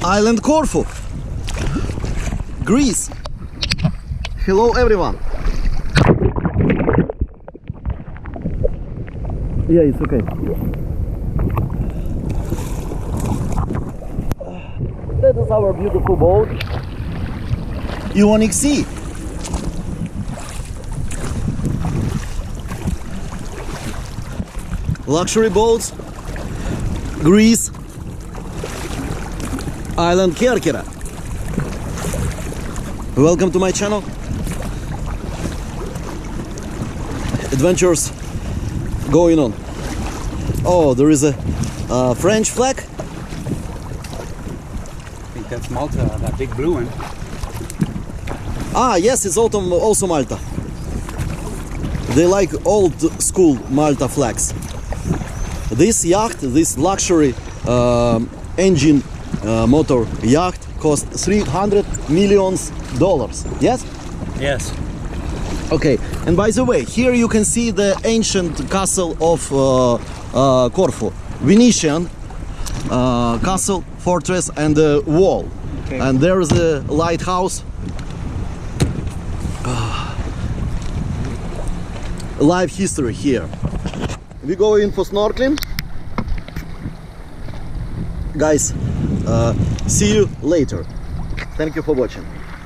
Island Corfu, Greece. Hello everyone. Yeah, it's okay. That is our beautiful boat, Ionic Sea. Luxury boats, Greece, Island Kerkera. Welcome to my channel. Adventures going on. Oh, there is a French flag. I think that's Malta, that big blue one. Ah, yes, it's also Malta. They like old school Malta flags. This yacht, this luxury engine motor yacht, cost $300 million. Yes? Yes. Okay, and by the way, here you can see the ancient castle of Corfu, Venetian castle, fortress, and a wall. Okay. And there is a lighthouse. Live history here. We go in for snorkeling. Guys, see you later. Thank you for watching.